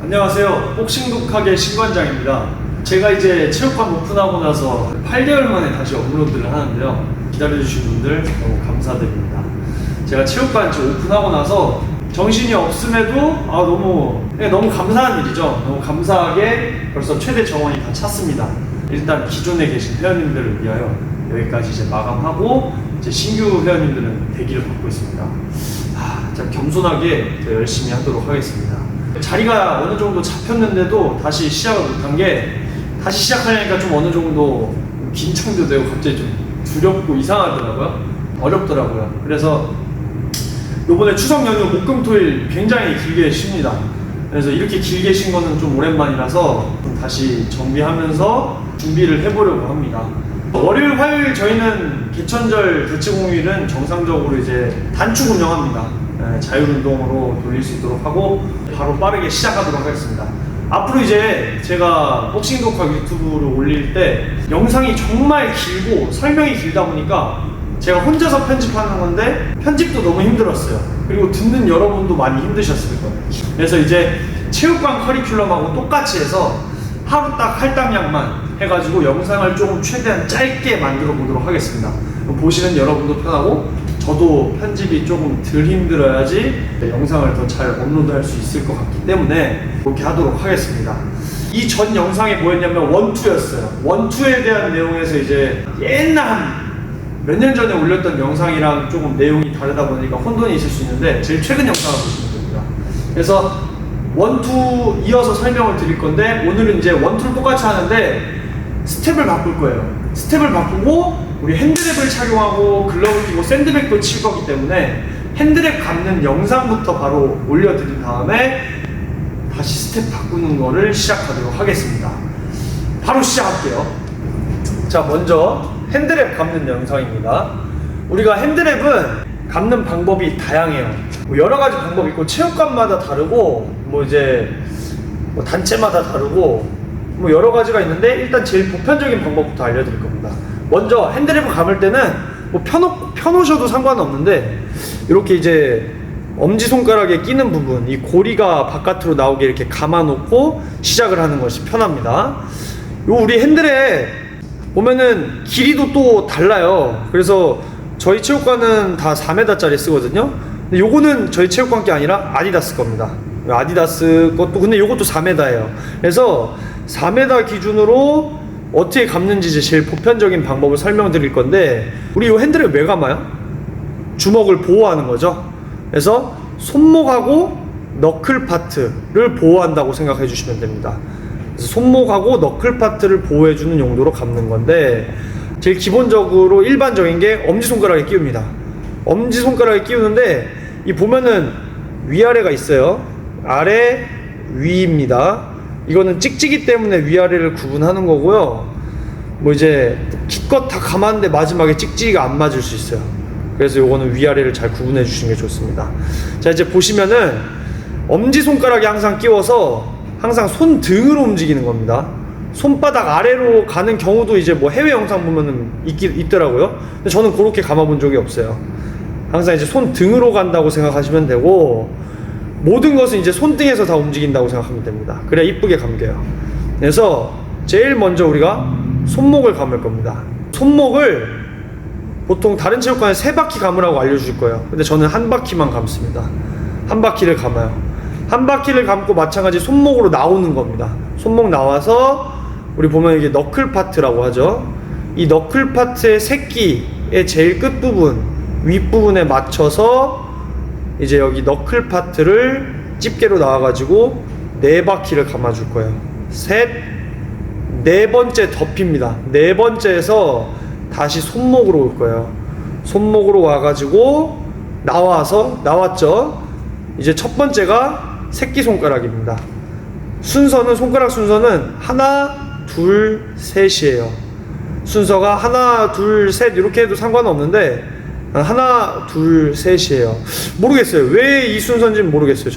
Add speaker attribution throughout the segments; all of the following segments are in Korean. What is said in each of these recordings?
Speaker 1: 안녕하세요. 복싱독학의 신관장입니다. 제가 이제 체육관 오픈하고 나서 8개월 만에 다시 업로드를 하는데요. 기다려주신 분들 너무 감사드립니다. 제가 체육관 오픈하고 나서 정신이 없음에도 너무 감사한 일이죠. 너무 감사하게 벌써 최대 정원이 다 찼습니다. 일단 기존에 계신 회원님들을 위하여 여기까지 이제 마감하고 이제 신규 회원님들은 대기를 받고 있습니다. 자, 겸손하게 더 열심히 하도록 하겠습니다. 자리가 어느 정도 잡혔는데도 다시 시작을 못한 게, 다시 시작하려니까 좀 어느 정도 긴장도 되고 갑자기 좀 두렵고 이상하더라고요. 어렵더라고요. 그래서 요번에 추석 연휴 목금토일 굉장히 길게 쉽니다. 그래서 이렇게 길게 쉰 거는 좀 오랜만이라서 좀 다시 정비하면서 준비를 해보려고 합니다. 월요일, 화요일 저희는 개천절 대치공휴일은 정상적으로 이제 단축 운영합니다. 자율운동으로 돌릴 수 있도록 하고 바로 빠르게 시작하도록 하겠습니다. 앞으로 이제 제가 복싱독학 유튜브를 올릴 때 영상이 정말 길고 설명이 길다 보니까 제가 혼자서 편집하는 건데 편집도 너무 힘들었어요. 그리고 듣는 여러분도 많이 힘드셨을 거예요. 그래서 이제 체육관 커리큘럼하고 똑같이 해서 하루 딱 할당량만 해가지고 영상을 조금 최대한 짧게 만들어 보도록 하겠습니다. 보시는 여러분도 편하고 저도 편집이 조금 덜 힘들어야지 영상을 더 잘 업로드할 수 있을 것 같기 때문에 그렇게 하도록 하겠습니다. 이 전 영상이 뭐였냐면 원투였어요. 원투에 대한 내용에서 이제 옛날 몇 년 전에 올렸던 영상이랑 조금 내용이 다르다 보니까 혼돈이 있을 수 있는데 제일 최근 영상을 보시면 됩니다. 그래서 원투 이어서 설명을 드릴 건데 오늘은 이제 원투를 똑같이 하는데 스텝을 바꿀 거예요. 스텝을 바꾸고 우리 핸드랩을 착용하고 글러브 끼고 샌드백도 칠 거기 때문에 핸드랩 감는 영상부터 바로 올려드린 다음에 다시 스텝 바꾸는 거를 시작하도록 하겠습니다. 바로 시작할게요. 자, 먼저 핸드랩 감는 영상입니다. 우리가 핸드랩은 감는 방법이 다양해요. 여러 가지 방법이 있고 체육관마다 다르고 단체마다 다르고 여러 가지가 있는데 일단 제일 보편적인 방법부터 알려드릴 겁니다. 먼저 핸드랩을 감을 때는 펴놓으셔도 상관은 없는데 이렇게 이제 엄지손가락에 끼는 부분, 이 고리가 바깥으로 나오게 이렇게 감아놓고 시작을 하는 것이 편합니다. 우리 핸드랩 보면은 길이도 또 달라요. 그래서 저희 체육관은 다 4m짜리 쓰거든요. 근데 요거는 저희 체육관 게 아니라 아디다스 겁니다. 아디다스 것도 근데 요것도 4m예요. 그래서 4m 기준으로 어떻게 감는지 이제 제일 보편적인 방법을 설명드릴 건데, 우리 이 핸들을 왜 감아요? 주먹을 보호하는 거죠. 그래서 손목하고 너클 파트를 보호한다고 생각해 주시면 됩니다. 그래서 손목하고 너클 파트를 보호해주는 용도로 감는 건데, 제일 기본적으로 일반적인 게 엄지손가락에 끼웁니다. 엄지손가락에 끼우는데 이 보면은 위아래가 있어요. 아래 위입니다. 이거는 찍찍이 때문에 위아래를 구분하는 거고요. 이제 기껏 다 감았는데 마지막에 찍찍이가 안 맞을 수 있어요. 그래서 요거는 위아래를 잘 구분해 주시는 게 좋습니다. 자, 이제 보시면은 엄지손가락에 항상 끼워서 항상 손등으로 움직이는 겁니다. 손바닥 아래로 가는 경우도 이제 해외 영상 보면은 있더라고요. 근데 저는 그렇게 감아본 적이 없어요. 항상 이제 손등으로 간다고 생각하시면 되고, 모든 것은 이제 손등에서 다 움직인다고 생각하면 됩니다. 그래야 이쁘게 감겨요. 그래서 제일 먼저 우리가 손목을 감을 겁니다. 손목을 보통 다른 체육관에 3바퀴 감으라고 알려줄 거예요. 근데 저는 한 바퀴만 감습니다. 한 바퀴를 감아요. 한 바퀴를 감고 마찬가지 손목으로 나오는 겁니다. 손목 나와서 우리 보면 이게 너클 파트라고 하죠. 이 너클 파트의 새끼의 제일 끝부분, 윗부분에 맞춰서 이제 여기 너클 파트를 집게로 나와가지고 4바퀴를 감아줄 거예요. 셋, 4번째 덮입니다. 4번째에서 다시 손목으로 올 거예요. 손목으로 와가지고 나왔죠? 이제 첫 번째가 새끼손가락입니다. 손가락 순서는 하나, 둘, 셋이에요. 순서가 하나, 둘, 셋 이렇게 해도 상관없는데 하나, 둘, 셋이에요. 모르겠어요. 왜 이 순서인지는 모르겠어요.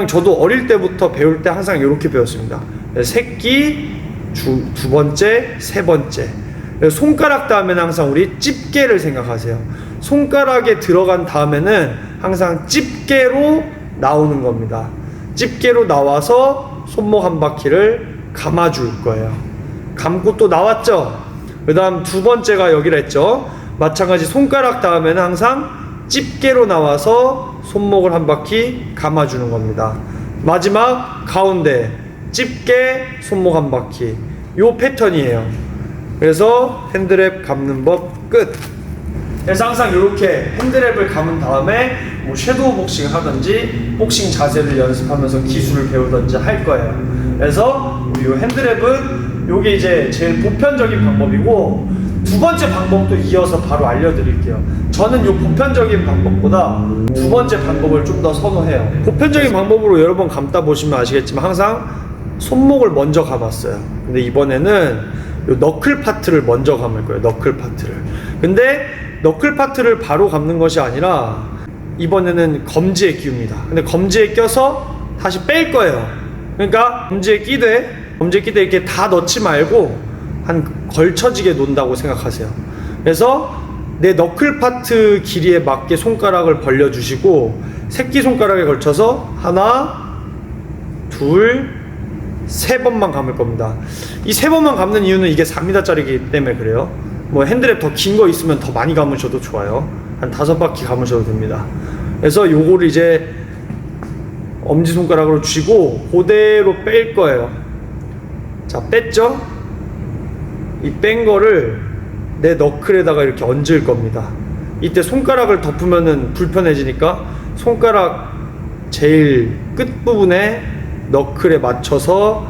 Speaker 1: 저도 어릴 때부터 배울 때 항상 이렇게 배웠습니다. 새끼, 두 번째, 세 번째. 손가락 다음에는 항상 우리 집게를 생각하세요. 손가락에 들어간 다음에는 항상 집게로 나오는 겁니다. 집게로 나와서 손목 한 바퀴를 감아줄 거예요. 감고 또 나왔죠? 그 다음 두 번째가 여기라 했죠? 마찬가지 손가락 다음에는 항상 집게로 나와서 손목을 한 바퀴 감아주는 겁니다. 마지막 가운데 집게 손목 한 바퀴, 요 패턴이에요. 그래서 핸드랩 감는 법 끝. 그래서 항상 이렇게 핸드랩을 감은 다음에 뭐 섀도우 복싱을 하든지 복싱 자세를 연습하면서 기술을 배우든지 할 거예요. 그래서 이 핸드랩은 요게 이제 제일 보편적인 방법이고, 두 번째 방법도 이어서 바로 알려드릴게요. 저는 요 보편적인 방법보다 두 번째 방법을 좀 더 선호해요. 보편적인 방법으로 여러 번 감다 보시면 아시겠지만 항상 손목을 먼저 감았어요. 근데 이번에는 요 너클 파트를 먼저 감을 거예요. 너클 파트를. 근데 너클 파트를 바로 감는 것이 아니라 이번에는 검지에 끼웁니다. 근데 검지에 껴서 다시 뺄 거예요. 그러니까 검지에 끼되 이렇게 다 넣지 말고 한 걸쳐지게 놓는다고 생각하세요. 그래서 내 너클 파트 길이에 맞게 손가락을 벌려주시고 새끼손가락에 걸쳐서 하나, 둘, 세 번만 감을 겁니다. 이 세 번만 감는 이유는 이게 4m짜리이기 때문에 그래요. 뭐 핸드랩 더 긴 거 있으면 더 많이 감으셔도 좋아요. 한 5바퀴 감으셔도 됩니다. 그래서 요거를 이제 엄지손가락으로 쥐고 그대로 뺄 거예요. 자, 뺐죠? 이 뺀 거를 내 너클에다가 이렇게 얹을 겁니다. 이때 손가락을 덮으면은 불편해지니까 손가락 제일 끝부분에 너클에 맞춰서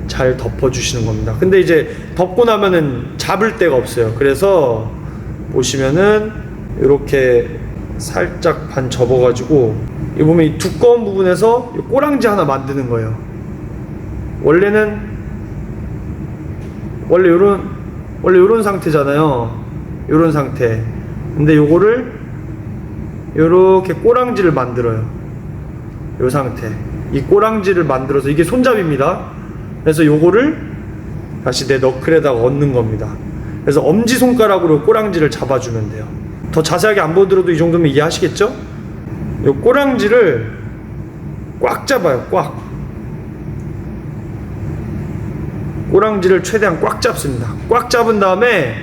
Speaker 1: 잘 덮어주시는 겁니다. 근데 이제 덮고 나면은 잡을 데가 없어요. 그래서 보시면은 이렇게 살짝 반 접어가지고 이 보면 이 두꺼운 부분에서 이 꼬랑지 하나 만드는 거예요. 원래 요런 상태잖아요. 요런 상태. 근데 요거를 요렇게 꼬랑지를 만들어요. 요 상태. 이 꼬랑지를 만들어서 이게 손잡이입니다. 그래서 요거를 다시 내 너클에다가 얹는 겁니다. 그래서 엄지손가락으로 꼬랑지를 잡아주면 돼요. 더 자세하게 안 보여드려도 이 정도면 이해하시겠죠? 요 꼬랑지를 꽉 잡아요. 꽉. 꼬랑지를 최대한 꽉 잡습니다. 꽉 잡은 다음에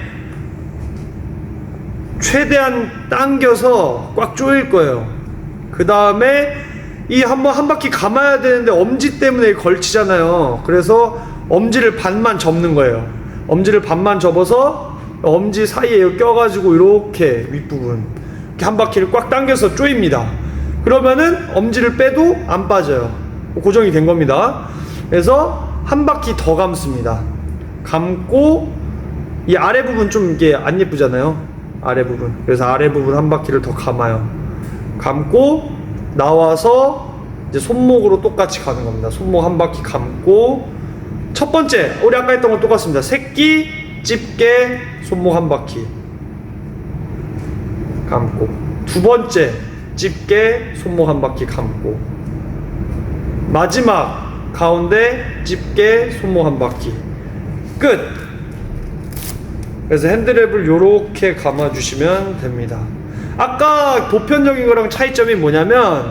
Speaker 1: 최대한 당겨서 꽉 조일 거예요. 그 다음에 이 한 바퀴 감아야 되는데 엄지 때문에 걸치잖아요. 그래서 엄지를 반만 접는 거예요. 엄지를 반만 접어서 엄지 사이에 껴가지고 이렇게 윗부분 이렇게 한 바퀴를 꽉 당겨서 조입니다. 그러면은 엄지를 빼도 안 빠져요. 고정이 된 겁니다. 그래서 한 바퀴 더 감습니다. 감고 이 아래 부분 좀 이게 안 예쁘잖아요. 아래 부분. 그래서 아래 부분 한 바퀴를 더 감아요. 감고 나와서 이제 손목으로 똑같이 가는 겁니다. 손목 한 바퀴 감고 첫 번째 우리 아까 했던 건 똑같습니다. 새끼, 집게, 손목 한 바퀴 감고 두 번째 집게, 손목 한 바퀴 감고 마지막 가운데 집게, 손목 한 바퀴 끝. 그래서 핸드랩을 요렇게 감아주시면 됩니다. 아까 보편적인 거랑 차이점이 뭐냐면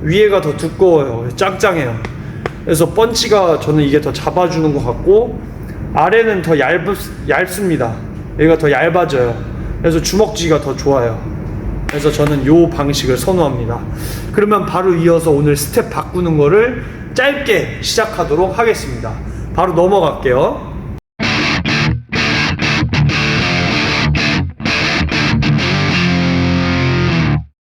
Speaker 1: 위에가 더 두꺼워요. 짱짱해요. 그래서 펀치가 저는 이게 더 잡아주는 것 같고 아래는 더 얇습니다. 여기가 더 얇아져요. 그래서 주먹쥐기가 더 좋아요. 그래서 저는 요 방식을 선호합니다. 그러면 바로 이어서 오늘 스텝 바꾸는 거를 짧게 시작하도록 하겠습니다. 바로 넘어갈게요.